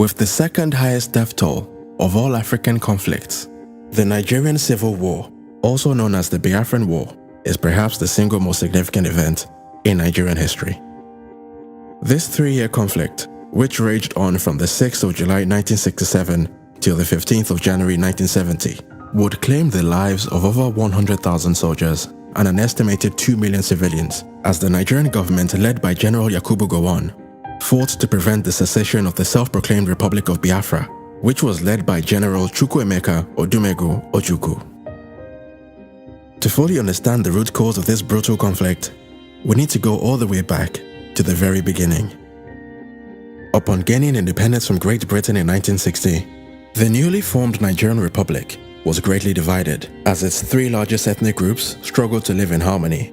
With the second highest death toll of all African conflicts, the Nigerian Civil War, also known as the Biafran War, is perhaps the single most significant event in Nigerian history. This 3-year conflict, which raged on from the 6th of July 1967 till the 15th of January 1970, would claim the lives of over 100,000 soldiers and an estimated 2 million civilians, as the Nigerian government, led by General Yakubu Gowon, fought to prevent the secession of the self-proclaimed Republic of Biafra, which was led by General Chukwuemeka Odumegu Ojukwu. To fully understand the root cause of this brutal conflict, we need to go all the way back to the very beginning. Upon gaining independence from Great Britain in 1960, the newly formed Nigerian Republic was greatly divided, as its 3 largest ethnic groups struggled to live in harmony.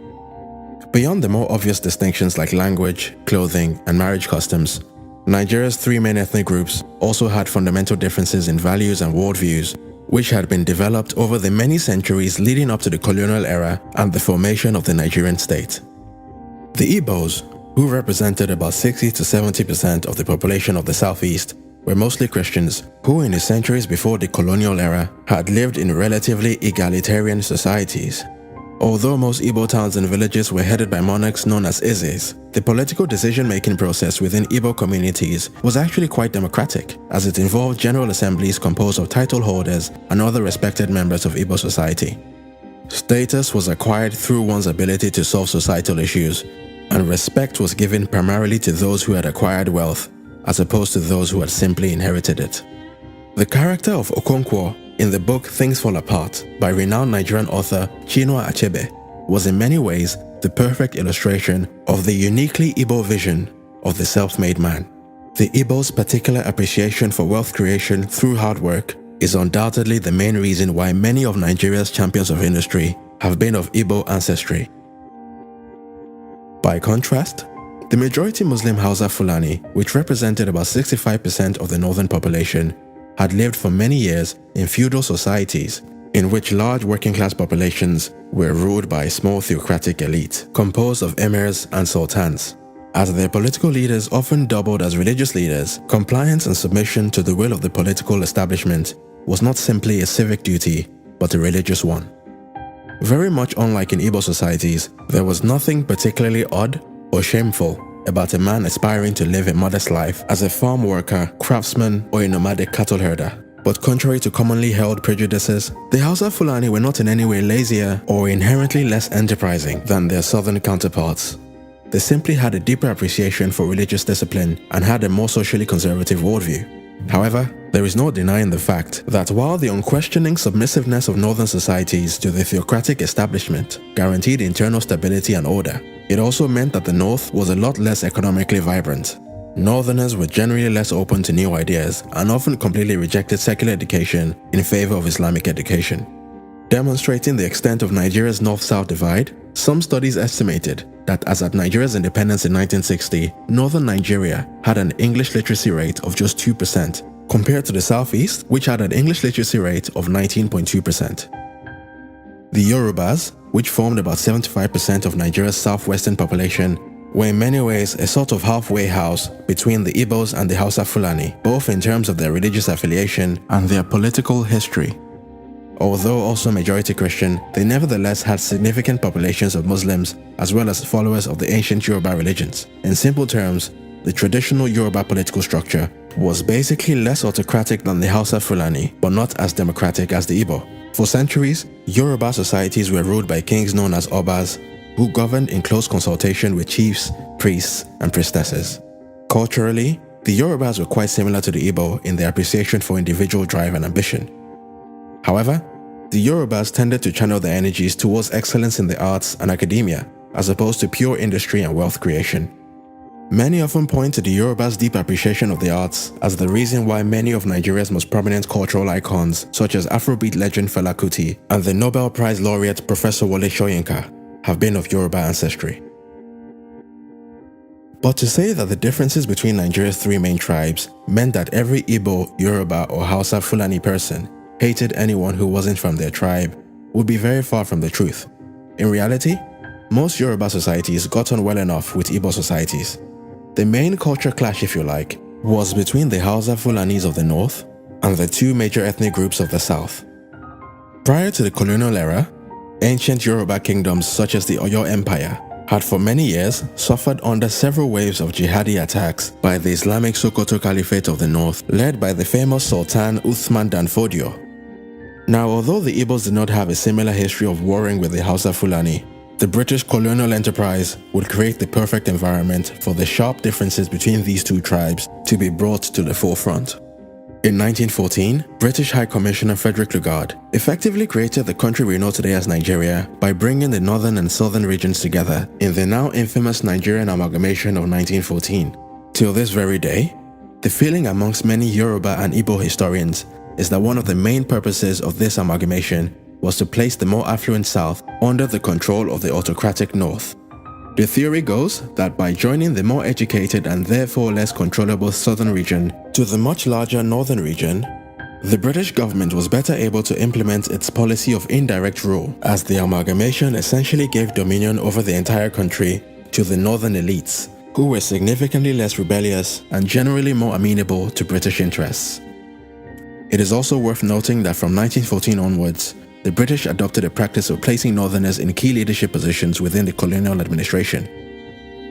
Beyond the more obvious distinctions like language, clothing, and marriage customs, Nigeria's 3 main ethnic groups also had fundamental differences in values and worldviews, which had been developed over the many centuries leading up to the colonial era and the formation of the Nigerian state. The Igbos, who represented about 60 to 70% of the population of the southeast, were mostly Christians who in the centuries before the colonial era had lived in relatively egalitarian societies. Although most Igbo towns and villages were headed by monarchs known as Ezes, the political decision-making process within Igbo communities was actually quite democratic, as it involved general assemblies composed of title holders and other respected members of Igbo society. Status was acquired through one's ability to solve societal issues, and respect was given primarily to those who had acquired wealth, as opposed to those who had simply inherited it. The character of Okonkwo in the book Things Fall Apart by renowned Nigerian author Chinua Achebe was in many ways the perfect illustration of the uniquely Igbo vision of the self-made man. The Igbo's particular appreciation for wealth creation through hard work is undoubtedly the main reason why many of Nigeria's champions of industry have been of Igbo ancestry. By contrast, the majority Muslim Hausa Fulani, which represented about 65% of the northern population, had lived for many years in feudal societies in which large working-class populations were ruled by a small theocratic elite composed of emirs and sultans. As their political leaders often doubled as religious leaders, compliance and submission to the will of the political establishment was not simply a civic duty, but a religious one. Very much unlike in Igbo societies, there was nothing particularly odd or shameful about a man aspiring to live a modest life as a farm worker, craftsman, or a nomadic cattle herder. But contrary to commonly held prejudices, the Hausa Fulani were not in any way lazier or inherently less enterprising than their southern counterparts. They simply had a deeper appreciation for religious discipline and had a more socially conservative worldview. However, there is no denying the fact that while the unquestioning submissiveness of northern societies to the theocratic establishment guaranteed internal stability and order, it also meant that the North was a lot less economically vibrant. Northerners were generally less open to new ideas and often completely rejected secular education in favor of Islamic education. Demonstrating the extent of Nigeria's North-South divide, some studies estimated that as at Nigeria's independence in 1960, northern Nigeria had an English literacy rate of just 2%, compared to the Southeast, which had an English literacy rate of 19.2%. The Yorubas, which formed about 75% of Nigeria's southwestern population, were in many ways a sort of halfway house between the Igbos and the Hausa Fulani, both in terms of their religious affiliation and their political history. Although also majority Christian, they nevertheless had significant populations of Muslims as well as followers of the ancient Yoruba religions. In simple terms, the traditional Yoruba political structure was basically less autocratic than the Hausa Fulani, but not as democratic as the Igbo. For centuries, Yoruba societies were ruled by kings known as Obas, who governed in close consultation with chiefs, priests, and priestesses. Culturally, the Yorubas were quite similar to the Igbo in their appreciation for individual drive and ambition. However, the Yorubas tended to channel their energies towards excellence in the arts and academia, as opposed to pure industry and wealth creation. Many often point to the Yorubas' deep appreciation of the arts as the reason why many of Nigeria's most prominent cultural icons, such as Afrobeat legend Fela Kuti and the Nobel Prize laureate Professor Wole Soyinka, have been of Yoruba ancestry. But to say that the differences between Nigeria's 3 main tribes meant that every Igbo, Yoruba, or Hausa Fulani person hated anyone who wasn't from their tribe would be very far from the truth. In reality, most Yoruba societies got on well enough with Igbo societies. The main culture clash, if you like, was between the Hausa Fulanis of the north and the two major ethnic groups of the south. Prior to the colonial era, ancient Yoruba kingdoms such as the Oyo Empire had for many years suffered under several waves of jihadi attacks by the Islamic Sokoto Caliphate of the north, led by the famous Sultan Uthman Dan Fodio. Now, although the Igbos did not have a similar history of warring with the Hausa Fulani, the British colonial enterprise would create the perfect environment for the sharp differences between these two tribes to be brought to the forefront. In 1914, British High Commissioner Frederick Lugard effectively created the country we know today as Nigeria by bringing the northern and southern regions together in the now infamous Nigerian amalgamation of 1914. Till this very day, the feeling amongst many Yoruba and Igbo historians is that one of the main purposes of this amalgamation was to place the more affluent south under the control of the autocratic north. The theory goes that by joining the more educated and therefore less controllable southern region to the much larger northern region, the British government was better able to implement its policy of indirect rule, as the amalgamation essentially gave dominion over the entire country to the northern elites, who were significantly less rebellious and generally more amenable to British interests. It is also worth noting that from 1914 onwards, the British adopted a practice of placing northerners in key leadership positions within the colonial administration.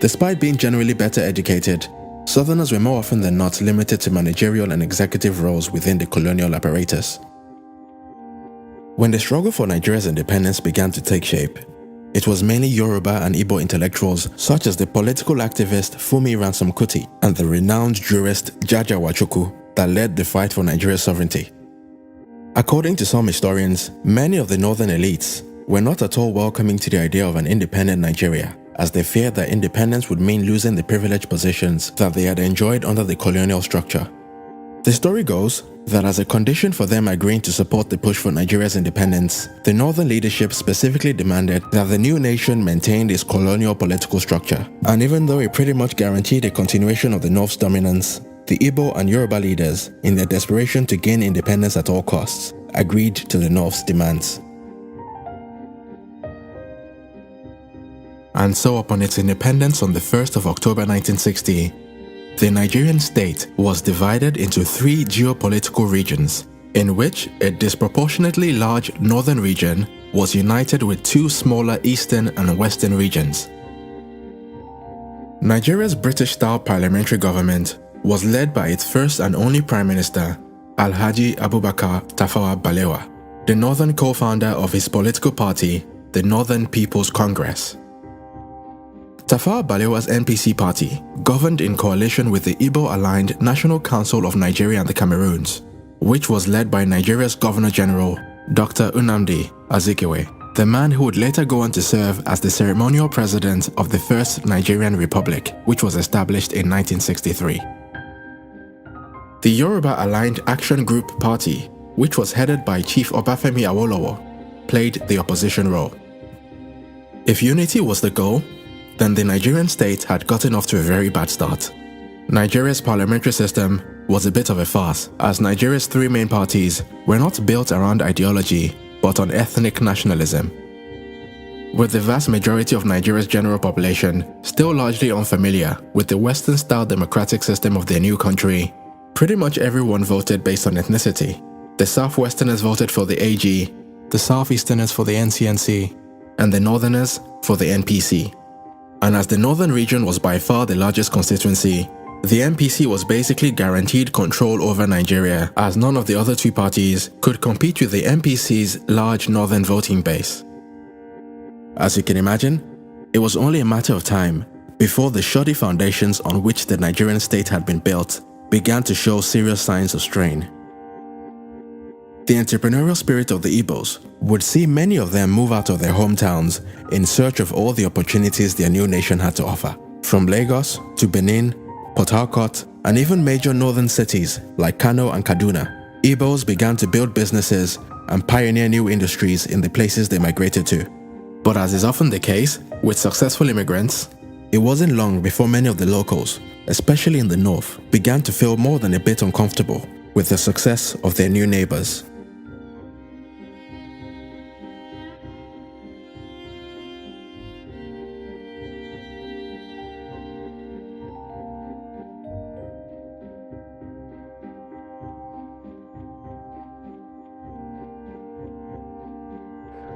Despite being generally better educated, southerners were more often than not limited to managerial and executive roles within the colonial apparatus. When the struggle for Nigeria's independence began to take shape, it was mainly Yoruba and Igbo intellectuals such as the political activist Fumi Ransom Kuti and the renowned jurist Jaja Wachukwu that led the fight for Nigeria's sovereignty. According to some historians, many of the northern elites were not at all welcoming to the idea of an independent Nigeria, as they feared that independence would mean losing the privileged positions that they had enjoyed under the colonial structure. The story goes that as a condition for them agreeing to support the push for Nigeria's independence, the northern leadership specifically demanded that the new nation maintain its colonial political structure. And even though it pretty much guaranteed a continuation of the North's dominance, the Igbo and Yoruba leaders, in their desperation to gain independence at all costs, agreed to the North's demands. And so upon its independence on the 1st of October 1960, the Nigerian state was divided into three geopolitical regions, in which a disproportionately large northern region was united with two smaller eastern and western regions. Nigeria's British-style parliamentary government was led by its first and only Prime Minister, Alhaji Abubakar Tafawa Balewa, the northern co-founder of his political party, the Northern People's Congress. Tafawa Balewa's NPC party governed in coalition with the Igbo-aligned National Council of Nigeria and the Cameroons, which was led by Nigeria's Governor-General, Dr. Nnamdi Azikiwe, the man who would later go on to serve as the ceremonial president of the First Nigerian Republic, which was established in 1963. The Yoruba-aligned Action Group Party, which was headed by Chief Obafemi Awolowo, played the opposition role. If unity was the goal, then the Nigerian state had gotten off to a very bad start. Nigeria's parliamentary system was a bit of a farce, as Nigeria's three main parties were not built around ideology, but on ethnic nationalism. With the vast majority of Nigeria's general population still largely unfamiliar with the Western-style democratic system of their new country, pretty much everyone voted based on ethnicity. The Southwesterners voted for the AG, the Southeasterners for the NCNC, and the Northerners for the NPC. And as the Northern region was by far the largest constituency, the NPC was basically guaranteed control over Nigeria, as none of the other two parties could compete with the NPC's large northern voting base. As you can imagine, it was only a matter of time before the shoddy foundations on which the Nigerian state had been built began to show serious signs of strain. The entrepreneurial spirit of the Igbos would see many of them move out of their hometowns in search of all the opportunities their new nation had to offer. From Lagos to Benin, Port Harcourt, and even major northern cities like Kano and Kaduna, Igbos began to build businesses and pioneer new industries in the places they migrated to. But as is often the case with successful immigrants, it wasn't long before many of the locals, especially in the north, began to feel more than a bit uncomfortable with the success of their new neighbors.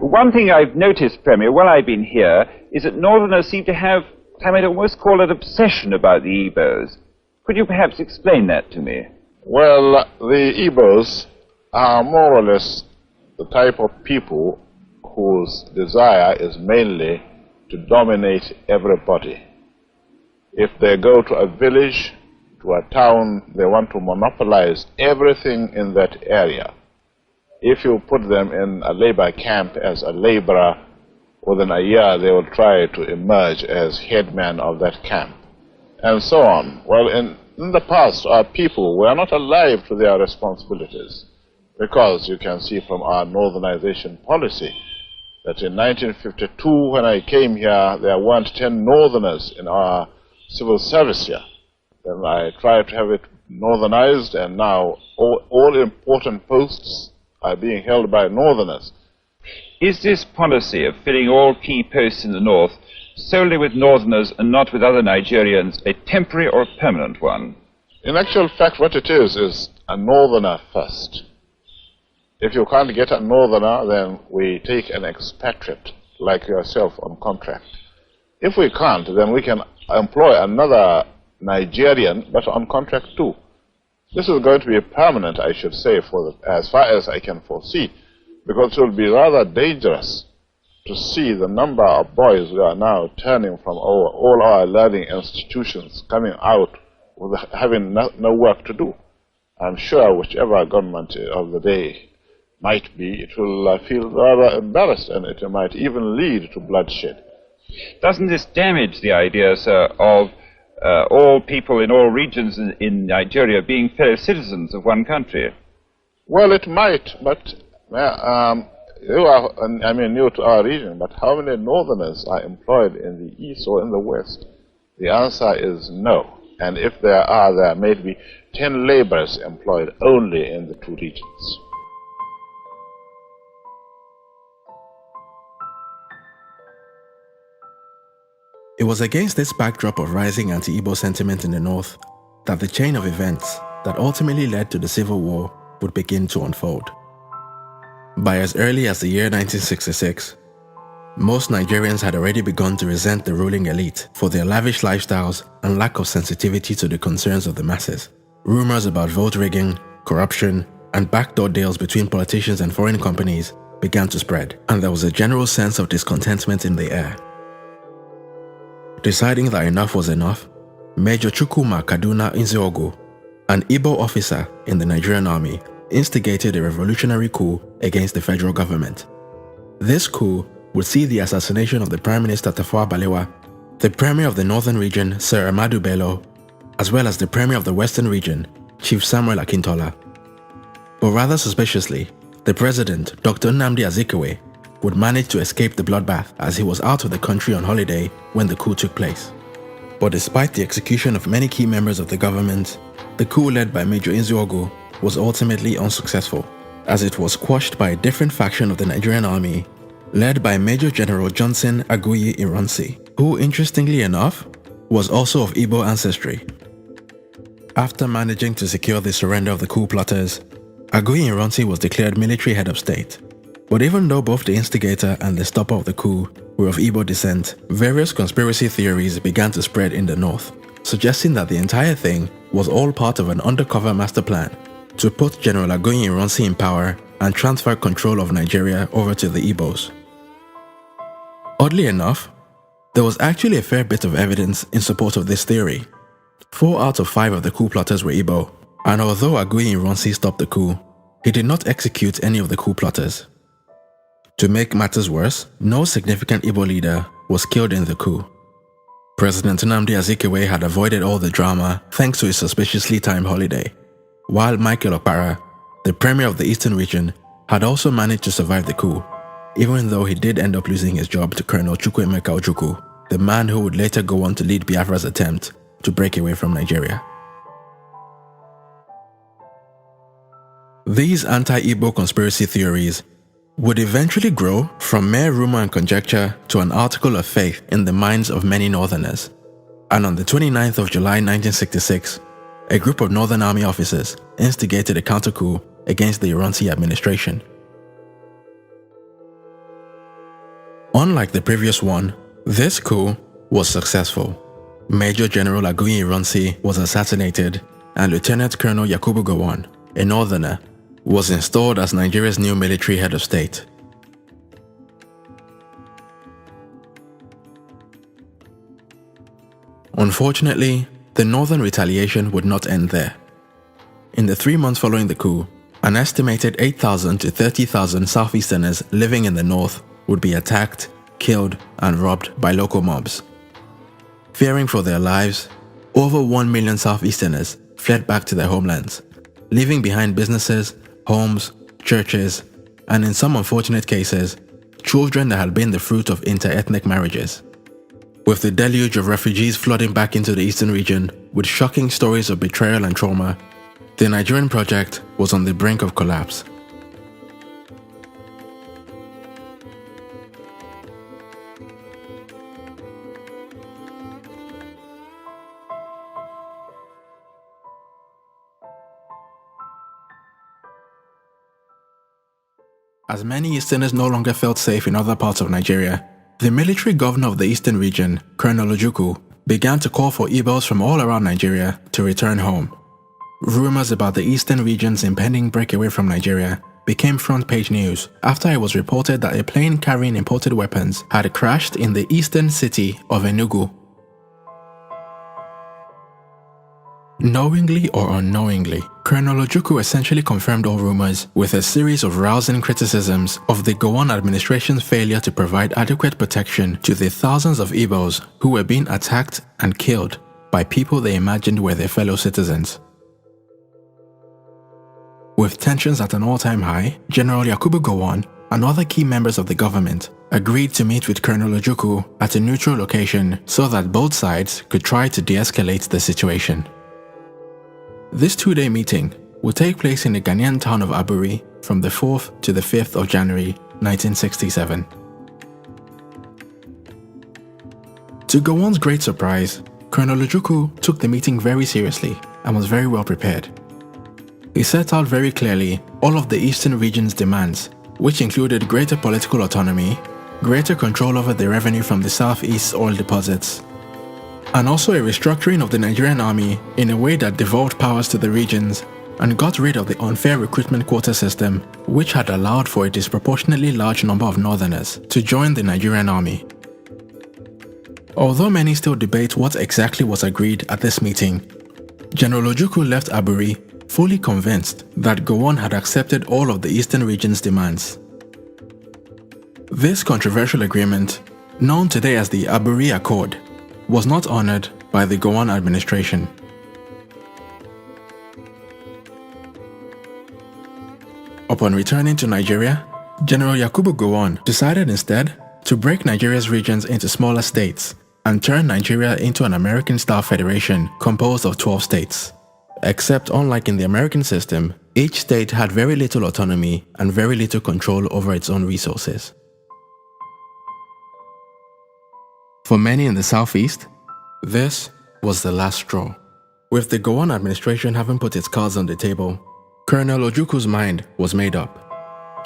One thing I've noticed, Premier, while I've been here, is that Northerners seem to have, I might almost call it, obsession about the Igbos. Could you perhaps explain that to me? Well, the Igbos are more or less the type of people whose desire is mainly to dominate everybody. If they go to a village, to a town, they want to monopolize everything in that area. If you put them in a labor camp as a laborer, within a year they will try to emerge as headman of that camp, and so on. Well, in the past, our people were not alive to their responsibilities, because you can see from our northernization policy that in 1952, when I came here, there weren't 10 northerners in our civil service here. Then I tried to have it northernized, and now all important posts are being held by northerners. Is this policy of filling all key posts in the north solely with northerners and not with other Nigerians a temporary or a permanent one? In actual fact, what it is a northerner first. If you can't get a northerner, then we take an expatriate like yourself on contract. If we can't, then we can employ another Nigerian, but on contract too. This is going to be permanent, I should say, as far as I can foresee, because it will be rather dangerous to see the number of boys who are now turning from all our learning institutions, coming out with having no work to do. I'm sure whichever government of the day might be, it will feel rather embarrassed, and it might even lead to bloodshed. Doesn't this damage the idea, sir, of all people in all regions in Nigeria being fellow citizens of one country? Well, it might, but you are, new to our region, but how many northerners are employed in the east or in the west? The answer is no. And if there are, there may be 10 laborers employed only in the two regions. It was against this backdrop of rising anti-Igbo sentiment in the north that the chain of events that ultimately led to the Civil War would begin to unfold. By as early as the year 1966, most Nigerians had already begun to resent the ruling elite for their lavish lifestyles and lack of sensitivity to the concerns of the masses. Rumors about vote rigging, corruption, and backdoor deals between politicians and foreign companies began to spread, and there was a general sense of discontentment in the air. Deciding that enough was enough, Major Chukwuma Kaduna Nzeogu, an Igbo officer in the Nigerian army, instigated a revolutionary coup against the federal government. This coup would see the assassination of the Prime Minister Tafawa Balewa, the Premier of the Northern Region Sir Amadu Bello, as well as the Premier of the Western Region, Chief Samuel Akintola. But rather suspiciously, the President, Dr. Nnamdi Azikiwe, would manage to escape the bloodbath as he was out of the country on holiday when the coup took place. But despite the execution of many key members of the government, the coup led by Major Nzeogu was ultimately unsuccessful, as it was quashed by a different faction of the Nigerian army led by Major General Johnson Aguiyi Ironsi, who, interestingly enough, was also of Igbo ancestry. After managing to secure the surrender of the coup plotters, Aguiyi Ironsi was declared military head of state. But even though both the instigator and the stopper of the coup were of Igbo descent, various conspiracy theories began to spread in the north, suggesting that the entire thing was all part of an undercover master plan to put General Aguiyi Ironsi in power and transfer control of Nigeria over to the Igbos. Oddly enough, there was actually a fair bit of evidence in support of this theory. 4 out of 5 of the coup plotters were Igbo, and although Aguiyi Ironsi stopped the coup, he did not execute any of the coup plotters. To make matters worse, no significant Igbo leader was killed in the coup. President Nnamdi Azikiwe had avoided all the drama thanks to his suspiciously timed holiday, while Michael Okpara, the Premier of the Eastern Region, had also managed to survive the coup, even though he did end up losing his job to Colonel Chukwuemeka Ojukwu, the man who would later go on to lead Biafra's attempt to break away from Nigeria. These anti-Igbo conspiracy theories would eventually grow from mere rumor and conjecture to an article of faith in the minds of many Northerners. And on the 29th of July 1966, a group of Northern Army officers instigated a counter-coup against the Ironsi administration. Unlike the previous one, this coup was successful. Major General Aguiyi Ironsi was assassinated, and Lieutenant Colonel Yakubu Gowon, a northerner, was installed as Nigeria's new military head of state. Unfortunately, the northern retaliation would not end there. In the 3 months following the coup, an estimated 8,000 to 30,000 Southeasterners living in the north would be attacked, killed, and robbed by local mobs. Fearing for their lives, over 1 million Southeasterners fled back to their homelands, leaving behind businesses, homes, churches, and in some unfortunate cases, children that had been the fruit of inter-ethnic marriages. With the deluge of refugees flooding back into the eastern region with shocking stories of betrayal and trauma, the Nigerian project was on the brink of collapse. As many Easterners no longer felt safe in other parts of Nigeria, the military governor of the eastern region, Colonel Ojukwu, began to call for Igbos from all around Nigeria to return home. Rumors about the eastern region's impending breakaway from Nigeria became front-page news after it was reported that a plane carrying imported weapons had crashed in the eastern city of Enugu. Knowingly or unknowingly, Colonel Ojukwu essentially confirmed all rumors with a series of rousing criticisms of the Gowon administration's failure to provide adequate protection to the thousands of Igbos who were being attacked and killed by people they imagined were their fellow citizens. With tensions at an all-time high, General Yakubu Gowon and other key members of the government agreed to meet with Colonel Ojukwu at a neutral location so that both sides could try to de-escalate the situation. This 2-day meeting will take place in the Ghanaian town of Aburi from the 4th to the 5th of January 1967. To Gowon's great surprise, Colonel Ojukwu took the meeting very seriously and was very well prepared. He set out very clearly all of the eastern region's demands, which included greater political autonomy, greater control over the revenue from the southeast oil deposits, and also a restructuring of the Nigerian army in a way that devolved powers to the regions and got rid of the unfair recruitment quota system, which had allowed for a disproportionately large number of northerners to join the Nigerian army. Although many still debate what exactly was agreed at this meeting, General Ojukwu left Aburi fully convinced that Gowon had accepted all of the eastern region's demands. This controversial agreement, known today as the Aburi Accord, was not honored by the Gowon administration. Upon returning to Nigeria, General Yakubu Gowon decided instead to break Nigeria's regions into smaller states and turn Nigeria into an American-style federation composed of 12 states. Except unlike in the American system, each state had very little autonomy and very little control over its own resources. For many in the southeast, this was the last straw. With the Gowon administration having put its cards on the table, Colonel Ojukwu's mind was made up.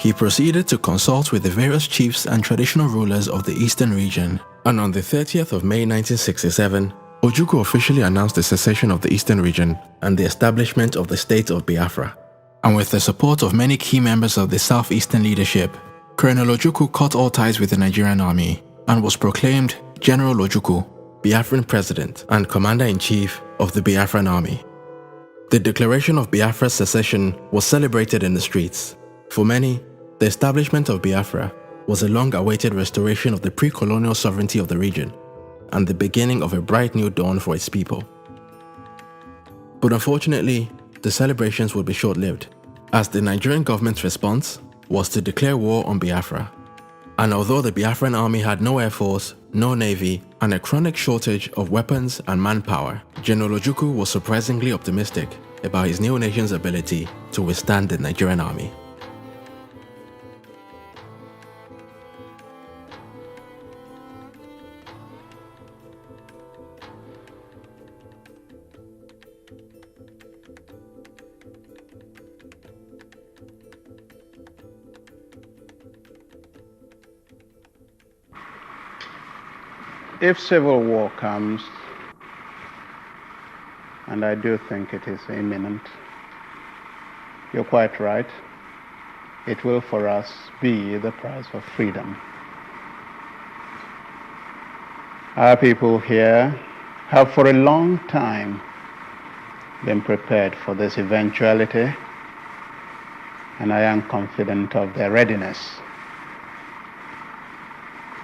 He proceeded to consult with the various chiefs and traditional rulers of the eastern region, and on the 30th of May 1967, Ojukwu officially announced the secession of the eastern region and the establishment of the state of Biafra. And with the support of many key members of the southeastern leadership, Colonel Ojukwu cut all ties with the Nigerian army and was proclaimed General Ojukwu, Biafran President and Commander-in-Chief of the Biafran Army. The declaration of Biafra's secession was celebrated in the streets. For many, the establishment of Biafra was a long-awaited restoration of the pre-colonial sovereignty of the region and the beginning of a bright new dawn for its people. But unfortunately, the celebrations would be short-lived, as the Nigerian government's response was to declare war on Biafra. And although the Biafran army had no air force, no navy, and a chronic shortage of weapons and manpower, General Ojukwu was surprisingly optimistic about his new nation's ability to withstand the Nigerian army. if civil war comes, and I do think it is imminent, you're quite right, it will for us be the price of freedom. Our people here have for a long time been prepared for this eventuality, and I am confident of their readiness.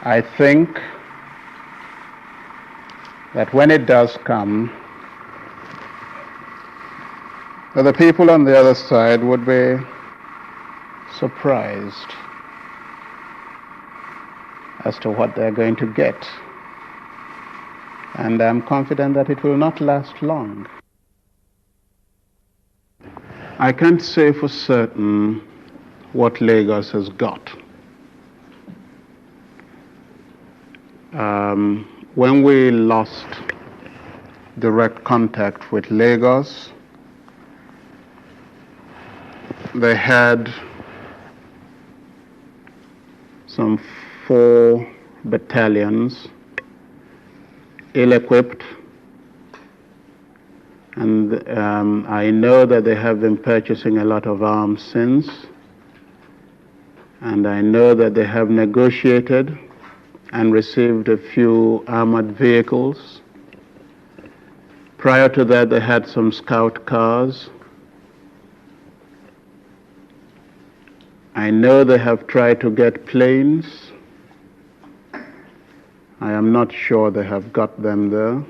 I think that when it does come, that the people on the other side would be surprised as to what they're going to get. And I'm confident that it will not last long. I can't say for certain what Lagos has got. When we lost direct contact with Lagos, they had some 4 battalions, ill-equipped, and I know that they have been purchasing a lot of arms since, and I know that they have negotiated and received a few armored vehicles. Prior to that, they had some scout cars. I know they have tried to get planes. I am not sure they have got them there.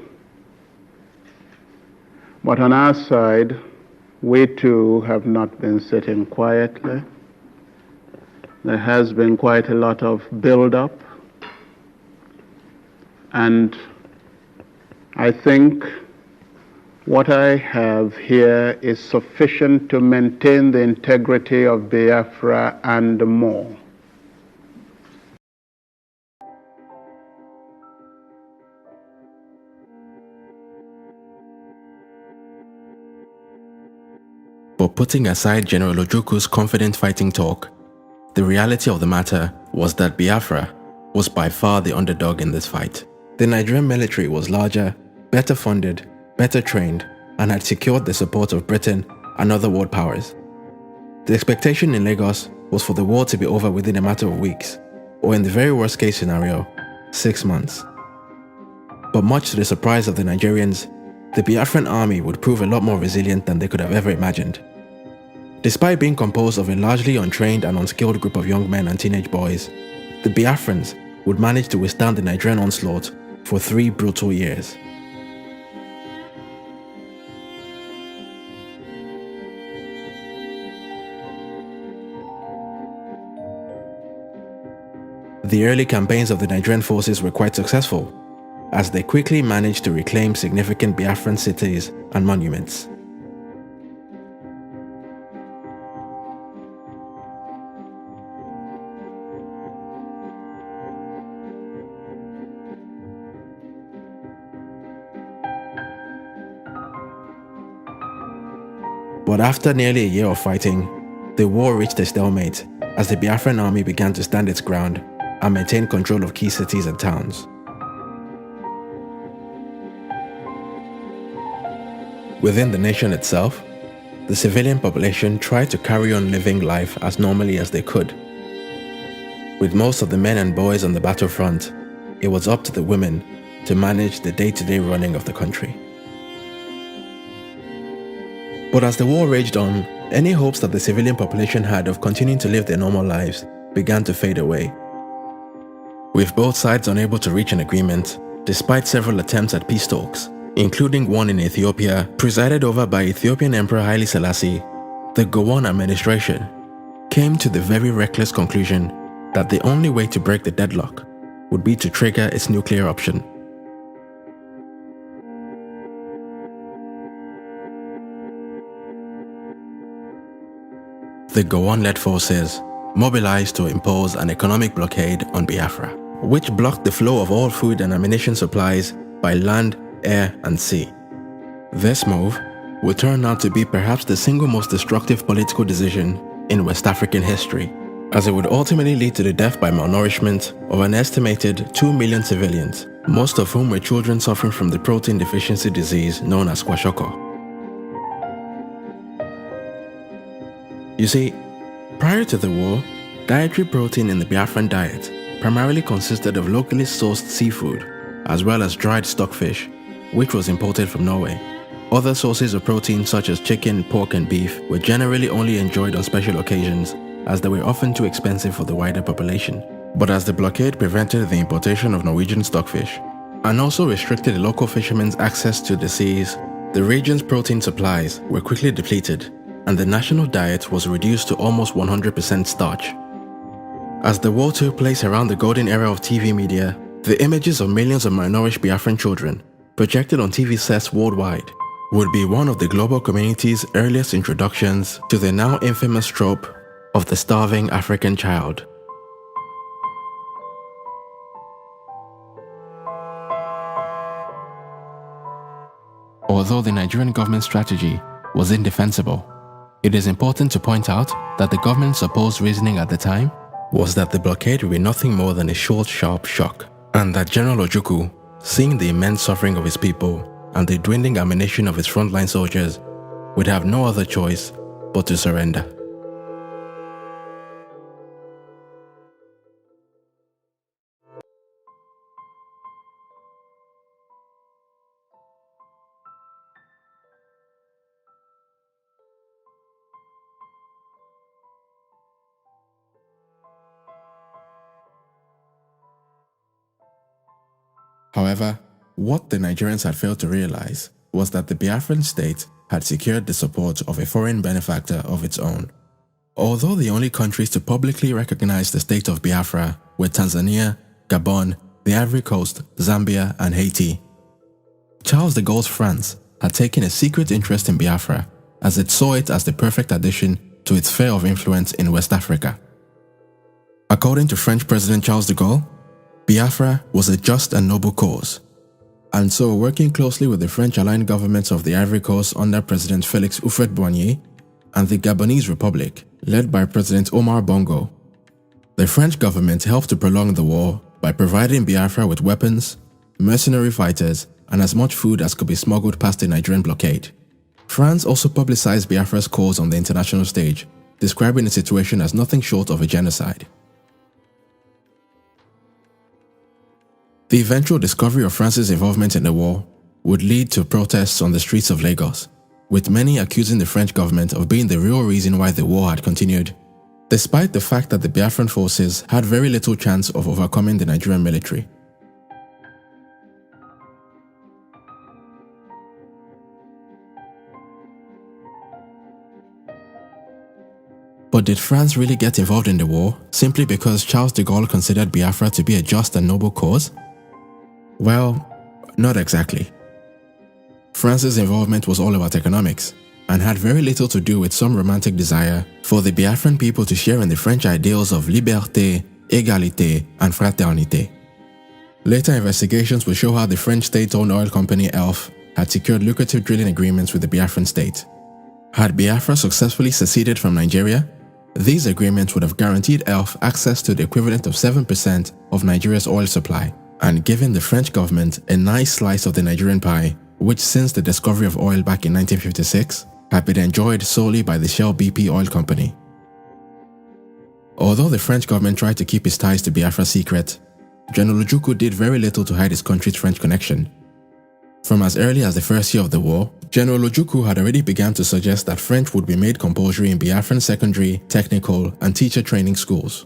But on our side, we too have not been sitting quietly. There has been quite a lot of build-up. And I think what I have here is sufficient to maintain the integrity of Biafra and more. But putting aside General Ojuku's confident fighting talk, the reality of the matter was that Biafra was by far the underdog in this fight. The Nigerian military was larger, better funded, better trained, and had secured the support of Britain and other world powers. The expectation in Lagos was for the war to be over within a matter of weeks, or in the very worst case scenario, 6 months. But much to the surprise of the Nigerians, the Biafran army would prove a lot more resilient than they could have ever imagined. Despite being composed of a largely untrained and unskilled group of young men and teenage boys, the Biafrans would manage to withstand the Nigerian onslaught for 3 brutal years. The early campaigns of the Nigerian forces were quite successful, as they quickly managed to reclaim significant Biafran cities and monuments. But after nearly a year of fighting, the war reached a stalemate as the Biafran army began to stand its ground and maintain control of key cities and towns. Within the nation itself, the civilian population tried to carry on living life as normally as they could. With most of the men and boys on the battlefront, it was up to the women to manage the day-to-day running of the country. But as the war raged on, any hopes that the civilian population had of continuing to live their normal lives began to fade away. With both sides unable to reach an agreement, despite several attempts at peace talks, including one in Ethiopia presided over by Ethiopian Emperor Haile Selassie, the Gowon administration came to the very reckless conclusion that the only way to break the deadlock would be to trigger its nuclear option. The Gowon-led forces mobilized to impose an economic blockade on Biafra, which blocked the flow of all food and ammunition supplies by land, air, and sea. This move would turn out to be perhaps the single most destructive political decision in West African history, as it would ultimately lead to the death by malnourishment of an estimated 2 million civilians most of whom were children suffering from the protein deficiency disease known as kwashiorkor. You see, prior to the war, dietary protein in the Biafran diet primarily consisted of locally sourced seafood, as well as dried stockfish, which was imported from Norway. Other sources of protein such as chicken, pork and beef were generally only enjoyed on special occasions, as they were often too expensive for the wider population. But as the blockade prevented the importation of Norwegian stockfish, and also restricted the local fishermen's access to the seas, the region's protein supplies were quickly depleted, and the national diet was reduced to almost 100% starch. As the war took place around the golden era of TV media, the images of millions of malnourished Biafran children, projected on TV sets worldwide, would be one of the global community's earliest introductions to the now infamous trope of the starving African child. Although the Nigerian government strategy was indefensible, it is important to point out that the government's supposed reasoning at the time was that the blockade would be nothing more than a short, sharp shock, and that General Ojukwu, seeing the immense suffering of his people and the dwindling ammunition of his frontline soldiers, would have no other choice but to surrender. However, what the Nigerians had failed to realize was that the Biafran state had secured the support of a foreign benefactor of its own. Although the only countries to publicly recognize the state of Biafra were Tanzania, Gabon, the Ivory Coast, Zambia, and Haiti, Charles de Gaulle's France had taken a secret interest in Biafra as it saw it as the perfect addition to its sphere of influence in West Africa. According to French President Charles de Gaulle, Biafra was a just and noble cause, and so working closely with the French-aligned governments of the Ivory Coast under President Félix Houphouët-Boigny and the Gabonese Republic, led by President Omar Bongo, the French government helped to prolong the war by providing Biafra with weapons, mercenary fighters, and as much food as could be smuggled past the Nigerian blockade. France also publicized Biafra's cause on the international stage, describing the situation as nothing short of a genocide. The eventual discovery of France's involvement in the war would lead to protests on the streets of Lagos, with many accusing the French government of being the real reason why the war had continued, despite the fact that the Biafran forces had very little chance of overcoming the Nigerian military. But did France really get involved in the war simply because Charles de Gaulle considered Biafra to be a just and noble cause? Well, not exactly. France's involvement was all about economics and had very little to do with some romantic desire for the Biafran people to share in the French ideals of liberté, égalité, and fraternité. Later investigations will show how the French state-owned oil company ELF had secured lucrative drilling agreements with the Biafran state. Had Biafra successfully seceded from Nigeria, these agreements would have guaranteed ELF access to the equivalent of 7% of Nigeria's oil supply, and given the French government a nice slice of the Nigerian pie, which since the discovery of oil back in 1956 had been enjoyed solely by the Shell BP oil company. Although the French government tried to keep its ties to Biafra secret, General Ojukwu did very little to hide his country's French connection. From as early as the first year of the war, General Ojukwu had already begun to suggest that French would be made compulsory in Biafran secondary, technical, and teacher training schools.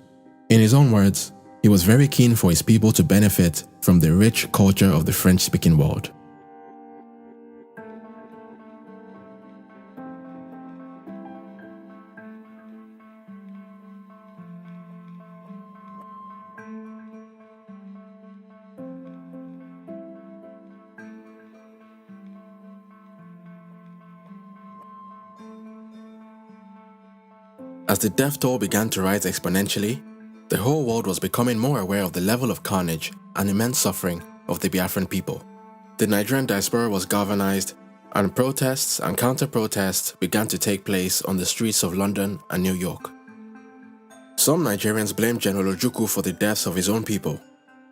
In his own words, he was very keen for his people to benefit from the rich culture of the French-speaking world. As the death toll began to rise exponentially, the whole world was becoming more aware of the level of carnage and immense suffering of the Biafran people. The Nigerian diaspora was galvanized, and protests and counter-protests began to take place on the streets of London and New York. Some Nigerians blamed General Ojukwu for the deaths of his own people,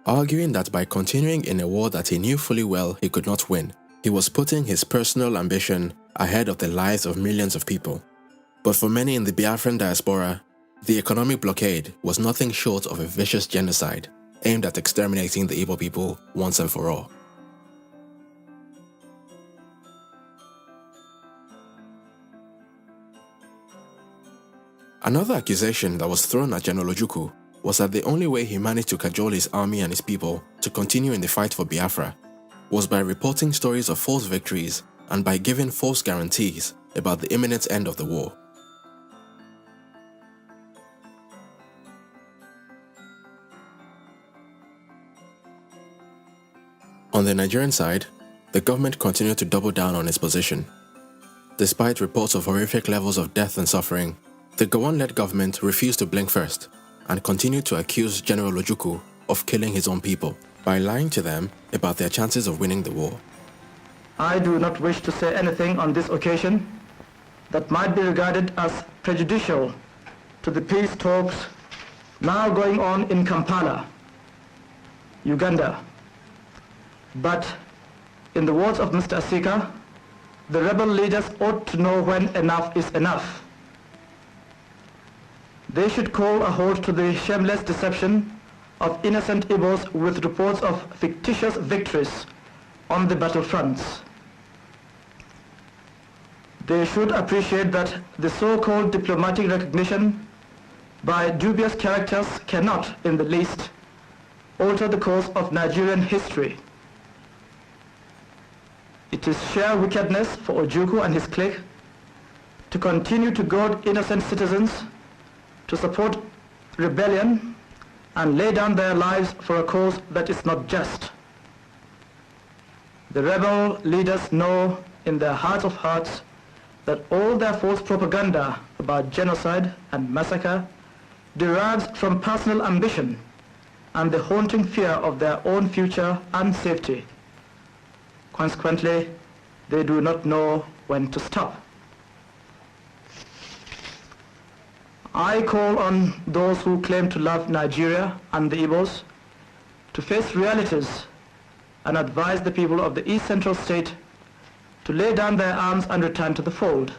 arguing that by continuing in a war that he knew fully well he could not win, he was putting his personal ambition ahead of the lives of millions of people. But for many in the Biafran diaspora, the economic blockade was nothing short of a vicious genocide aimed at exterminating the Igbo people once and for all. Another accusation that was thrown at General Ojukwu was that the only way he managed to cajole his army and his people to continue in the fight for Biafra was by reporting stories of false victories and by giving false guarantees about the imminent end of the war. On the Nigerian side, the government continued to double down on its position. Despite reports of horrific levels of death and suffering, the Gowon-led government refused to blink first and continued to accuse General Ojukwu of killing his own people by lying to them about their chances of winning the war. I do not wish to say anything on this occasion that might be regarded as prejudicial to the peace talks now going on in Kampala, Uganda. But in the words of Mr. Asika, the rebel leaders ought to know when enough is enough. They should call a halt to the shameless deception of innocent Igbos with reports of fictitious victories on the battlefronts. They should appreciate that the so-called diplomatic recognition by dubious characters cannot, in the least, alter the course of Nigerian history. It is sheer wickedness for Ojukwu and his clique to continue to goad innocent citizens to support rebellion and lay down their lives for a cause that is not just. The rebel leaders know in their hearts of hearts that all their false propaganda about genocide and massacre derives from personal ambition and the haunting fear of their own future and safety. Consequently, they do not know when to stop. I call on those who claim to love Nigeria and the Igbos to face realities and advise the people of the East Central State to lay down their arms and return to the fold.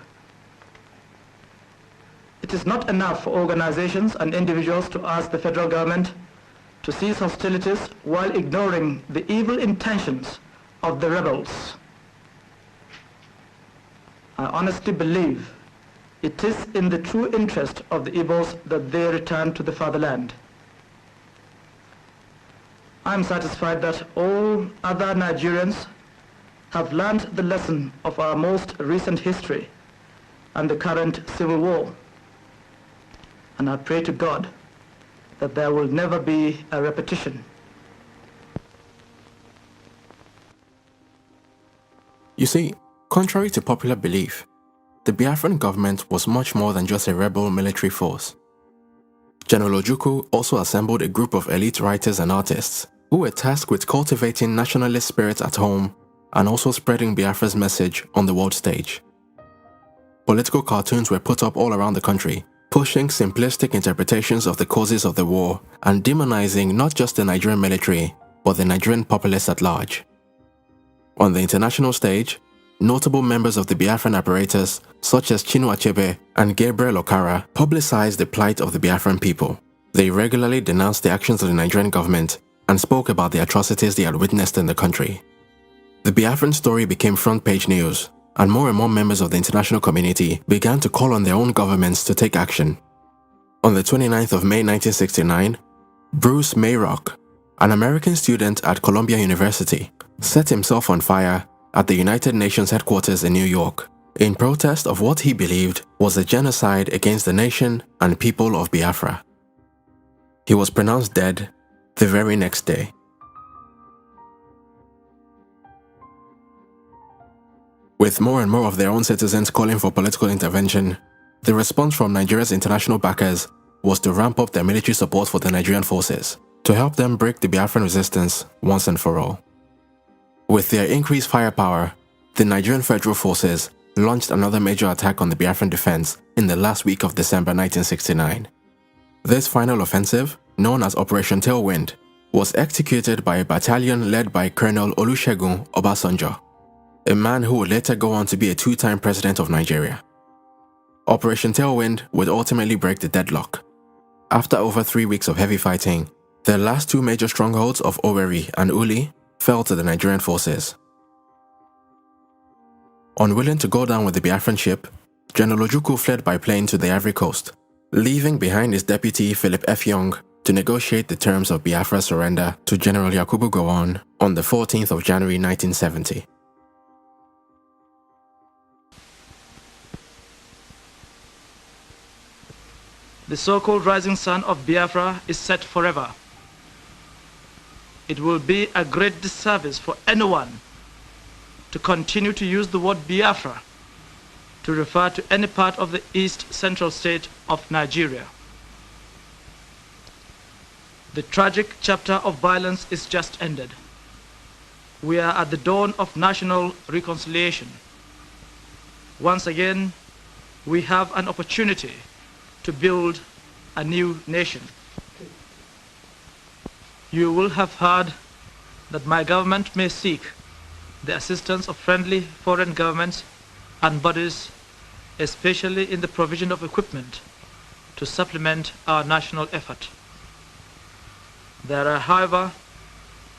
It is not enough for organizations and individuals to ask the federal government to cease hostilities while ignoring the evil intentions of the rebels. I honestly believe it is in the true interest of the Igbos that they return to the fatherland. I am satisfied that all other Nigerians have learned the lesson of our most recent history and the current civil war. And I pray to God that there will never be a repetition. You see, contrary to popular belief, the Biafran government was much more than just a rebel military force. General Ojukwu also assembled a group of elite writers and artists who were tasked with cultivating nationalist spirit at home and also spreading Biafra's message on the world stage. Political cartoons were put up all around the country, pushing simplistic interpretations of the causes of the war and demonizing not just the Nigerian military, but the Nigerian populace at large. On the international stage, notable members of the Biafran apparatus, such as Chinua Achebe and Gabriel Okara, publicized the plight of the Biafran people. They regularly denounced the actions of the Nigerian government and spoke about the atrocities they had witnessed in the country. The Biafran story became front-page news, and more members of the international community began to call on their own governments to take action. On the 29th of May 1969, Bruce Mayrock, an American student at Columbia University, set himself on fire at the United Nations headquarters in New York in protest of what he believed was a genocide against the nation and people of Biafra. He was pronounced dead the very next day. With more and more of their own citizens calling for political intervention, the response from Nigeria's international backers was to ramp up their military support for the Nigerian forces to help them break the Biafran resistance once and for all. With their increased firepower, the Nigerian Federal Forces launched another major attack on the Biafran defense in the last week of December 1969. This final offensive, known as Operation Tailwind, was executed by a battalion led by Colonel Olusegun Obasanjo, a man who would later go on to be a two-time president of Nigeria. Operation Tailwind would ultimately break the deadlock. After over 3 weeks of heavy fighting, the last two major strongholds of Owerri and Uli fell to the Nigerian forces. Unwilling to go down with the Biafran ship, General Ojukwu fled by plane to the Ivory Coast, leaving behind his deputy Philip F. Young to negotiate the terms of Biafra's surrender to General Yakubu Gowon on the 14th of January 1970. The so-called rising sun of Biafra is set forever. It will be a great disservice for anyone to continue to use the word Biafra to refer to any part of the East Central state of Nigeria. The tragic chapter of violence is just ended. We are at the dawn of national reconciliation. Once again, we have an opportunity to build a new nation. You will have heard that my government may seek the assistance of friendly foreign governments and bodies, especially in the provision of equipment to supplement our national effort. There are, however,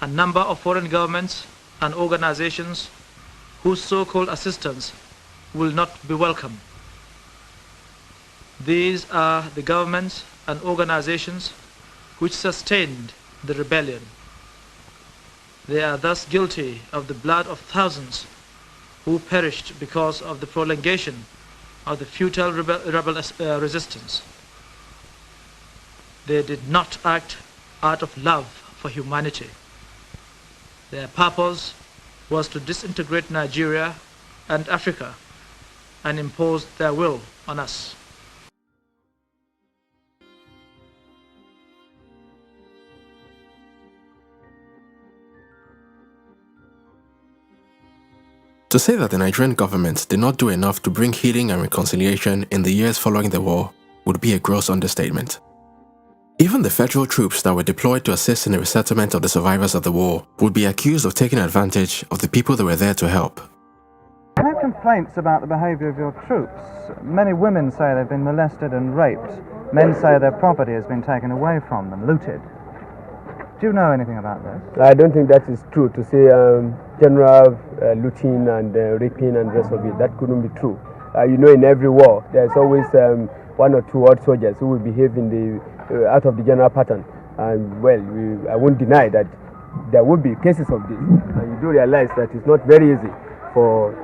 a number of foreign governments and organizations whose so-called assistance will not be welcome. These are the governments and organizations which sustained the rebellion. They are thus guilty of the blood of thousands who perished because of the prolongation of the futile resistance. They did not act out of love for humanity. Their purpose was to disintegrate Nigeria and Africa and impose their will on us. To say that the Nigerian government did not do enough to bring healing and reconciliation in the years following the war would be a gross understatement. Even the federal troops that were deployed to assist in the resettlement of the survivors of the war would be accused of taking advantage of the people that were there to help. I have complaints about the behaviour of your troops. Many women say they've been molested and raped. Men say their property has been taken away from them, looted. Do you know anything about this? I don't think that is true. To say general looting and raping and the rest of it, that couldn't be true. You know, in every war, there's always one or two odd soldiers who will behave in the out of the general pattern. And well, I won't deny that there will be cases of this. And you do realize that it's not very easy for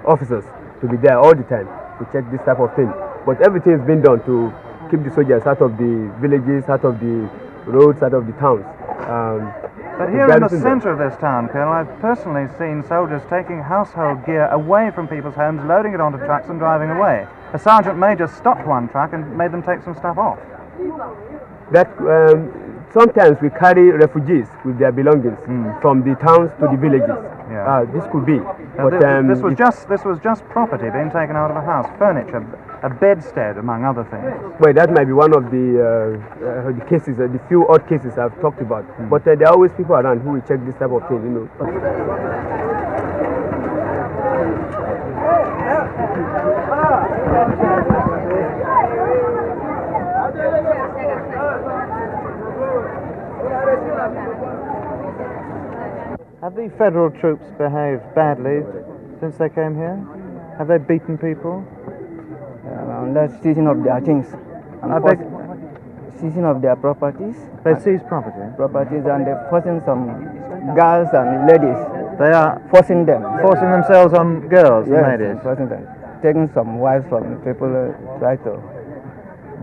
officers to be there all the time to check this type of thing. But everything is being done to keep the soldiers out of the villages, out of the roads, out of the towns. But here in the centre of this town, Colonel, I've personally seen soldiers taking household gear away from people's homes, loading it onto trucks and driving away. A sergeant major stopped one truck and made them take some stuff off. That sometimes we carry refugees with their belongings from the towns to the villages. Yeah. This could be. But this was just property being taken out of a house, furniture, a bedstead, among other things. Well, that might be one of the cases, the few odd cases I've talked about. But there are always people around who will check this type of thing, you know. Have the federal troops behaved badly since they came here? Have they beaten people? That's seizing of their things. And seizing of their properties. They seize property? Properties, and they're forcing some girls and ladies. They are forcing them. Forcing themselves on girls yes, and ladies? Forcing them. Taking some wives from people try to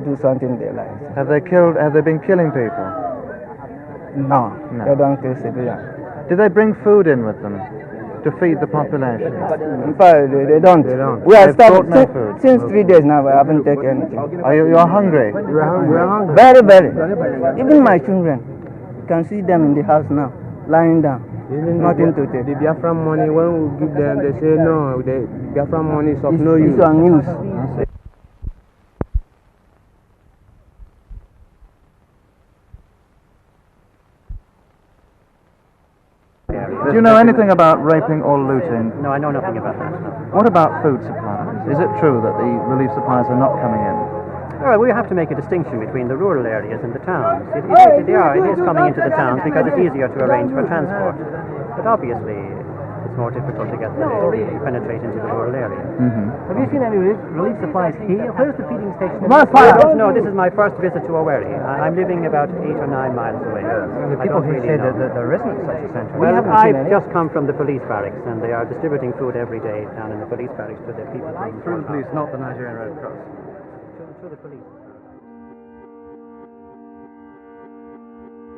do something in their lives. Have they been killing people? No. They don't kill civilians. Do they bring food in with them to feed the population? In fact, they don't. We are starving since 3 days now. We haven't taken anything. You are hungry? We are hungry. Very, very. Even my children, you can see them in the house now, lying down. Nothing to take. The Biafra money, when we give them, they say no. The Biafra money is of no use. It's unused. Do you know anything about raping or looting? No, I know nothing about that. No. What about food supplies? Is it true that the relief supplies are not coming in? Well, we have to make a distinction between the rural areas and the towns. It is coming into the towns because it's easier to arrange for transport. But obviously, it's more difficult to penetrate into the rural area. Have you seen any relief supplies here? Where's the feeding station? No, this is my first visit to Owerri. I'm living about 8 or 9 miles away. The people who say that there isn't such a centre. Well, I've just come from the police barracks, and they are distributing food every day down in the police barracks to the people. Through the police, not the Nigerian Red Cross. Through the police.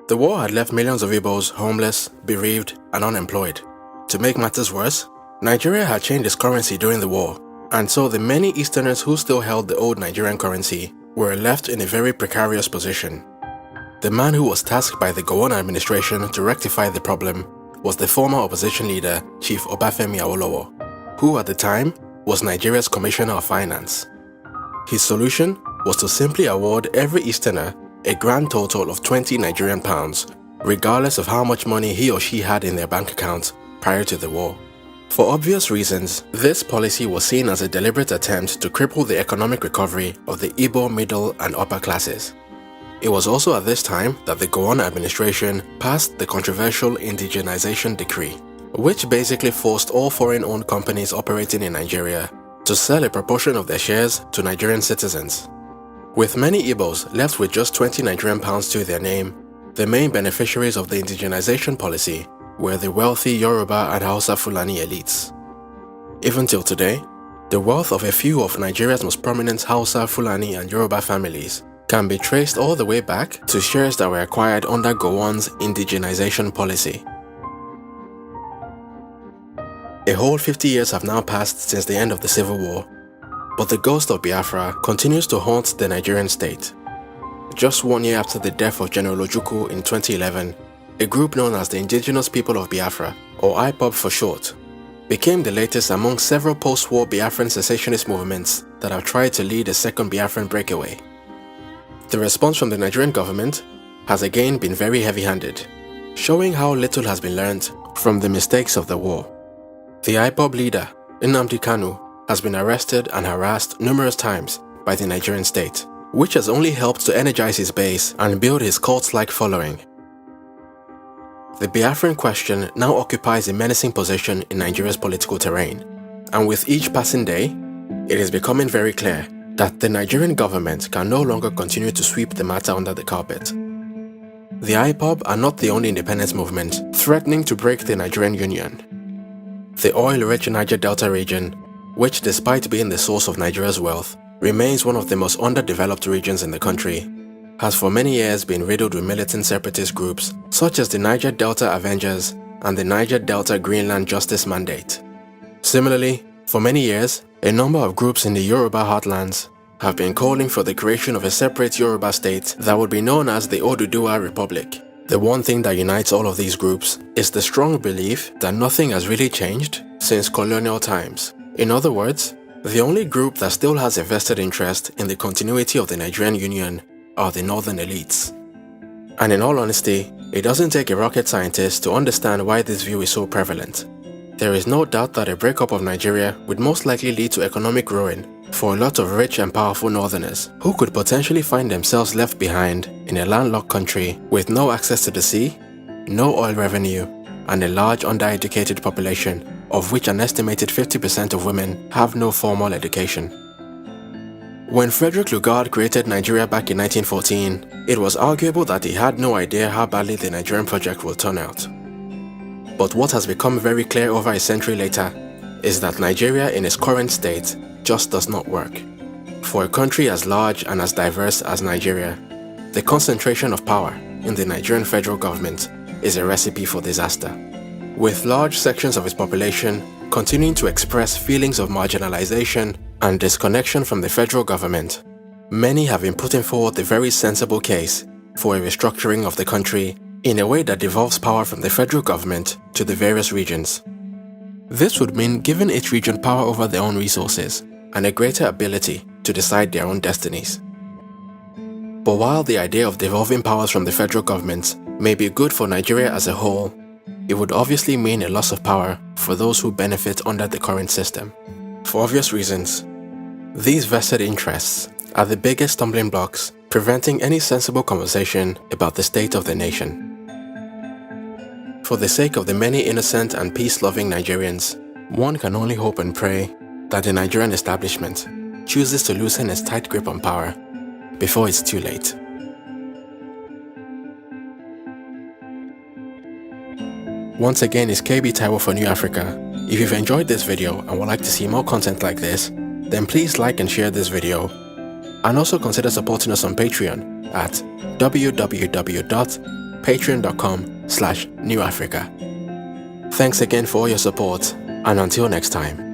The war had left millions of Igbos homeless, bereaved, and unemployed. To make matters worse, Nigeria had changed its currency during the war, and so the many Easterners who still held the old Nigerian currency were left in a very precarious position. The man who was tasked by the Gowon administration to rectify the problem was the former opposition leader, Chief Obafemi Awolowo, who at the time was Nigeria's Commissioner of Finance. His solution was to simply award every Easterner a grand total of 20 Nigerian pounds, regardless of how much money he or she had in their bank account prior to the war. For obvious reasons, this policy was seen as a deliberate attempt to cripple the economic recovery of the Igbo middle and upper classes. It was also at this time that the Gowon administration passed the controversial indigenization decree, which basically forced all foreign-owned companies operating in Nigeria to sell a proportion of their shares to Nigerian citizens. With many Igbos left with just 20 Nigerian pounds to their name, the main beneficiaries of the indigenization policy were the wealthy Yoruba and Hausa Fulani elites. Even till today, the wealth of a few of Nigeria's most prominent Hausa, Fulani and Yoruba families can be traced all the way back to shares that were acquired under Gowon's indigenization policy. A whole 50 years have now passed since the end of the Civil War, but the ghost of Biafra continues to haunt the Nigerian state. Just 1 year after the death of General Ojukwu in 2011, a group known as the Indigenous People of Biafra, or IPOB for short, became the latest among several post-war Biafran secessionist movements that have tried to lead a second Biafran breakaway. The response from the Nigerian government has again been very heavy-handed, showing how little has been learned from the mistakes of the war. The IPOB leader, Nnamdi Kanu, has been arrested and harassed numerous times by the Nigerian state, which has only helped to energize his base and build his cult-like following. The Biafran question now occupies a menacing position in Nigeria's political terrain, and with each passing day, it is becoming very clear that the Nigerian government can no longer continue to sweep the matter under the carpet. The IPOB are not the only independence movement threatening to break the Nigerian Union. The oil-rich Niger Delta region, which despite being the source of Nigeria's wealth, remains one of the most underdeveloped regions in the country, has for many years been riddled with militant separatist groups such as the Niger Delta Avengers and the Niger Delta Greenland Justice Mandate. Similarly, for many years, a number of groups in the Yoruba heartlands have been calling for the creation of a separate Yoruba state that would be known as the Oduduwa Republic. The one thing that unites all of these groups is the strong belief that nothing has really changed since colonial times. In other words, the only group that still has a vested interest in the continuity of the Nigerian Union are the northern elites. And in all honesty, it doesn't take a rocket scientist to understand why this view is so prevalent. There is no doubt that a breakup of Nigeria would most likely lead to economic ruin for a lot of rich and powerful northerners who could potentially find themselves left behind in a landlocked country with no access to the sea, no oil revenue, and a large undereducated population, of which an estimated 50% of women have no formal education. When Frederick Lugard created Nigeria back in 1914, it was arguable that he had no idea how badly the Nigerian project would turn out. But what has become very clear over a century later is that Nigeria in its current state just does not work. For a country as large and as diverse as Nigeria, the concentration of power in the Nigerian federal government is a recipe for disaster. With large sections of its population continuing to express feelings of marginalization and disconnection from the federal government, many have been putting forward the very sensible case for a restructuring of the country in a way that devolves power from the federal government to the various regions. This would mean giving each region power over their own resources and a greater ability to decide their own destinies. But while the idea of devolving powers from the federal government may be good for Nigeria as a whole, it would obviously mean a loss of power for those who benefit under the current system. For obvious reasons, these vested interests are the biggest stumbling blocks preventing any sensible conversation about the state of the nation. For the sake of the many innocent and peace-loving Nigerians, one can only hope and pray that the Nigerian establishment chooses to loosen its tight grip on power before it's too late. Once again, it's KB Taiwo for New Africa. If you've enjoyed this video and would like to see more content like this, then please like and share this video. And also consider supporting us on Patreon at www.patreon.com/newafrica. Thanks again for all your support, and until next time.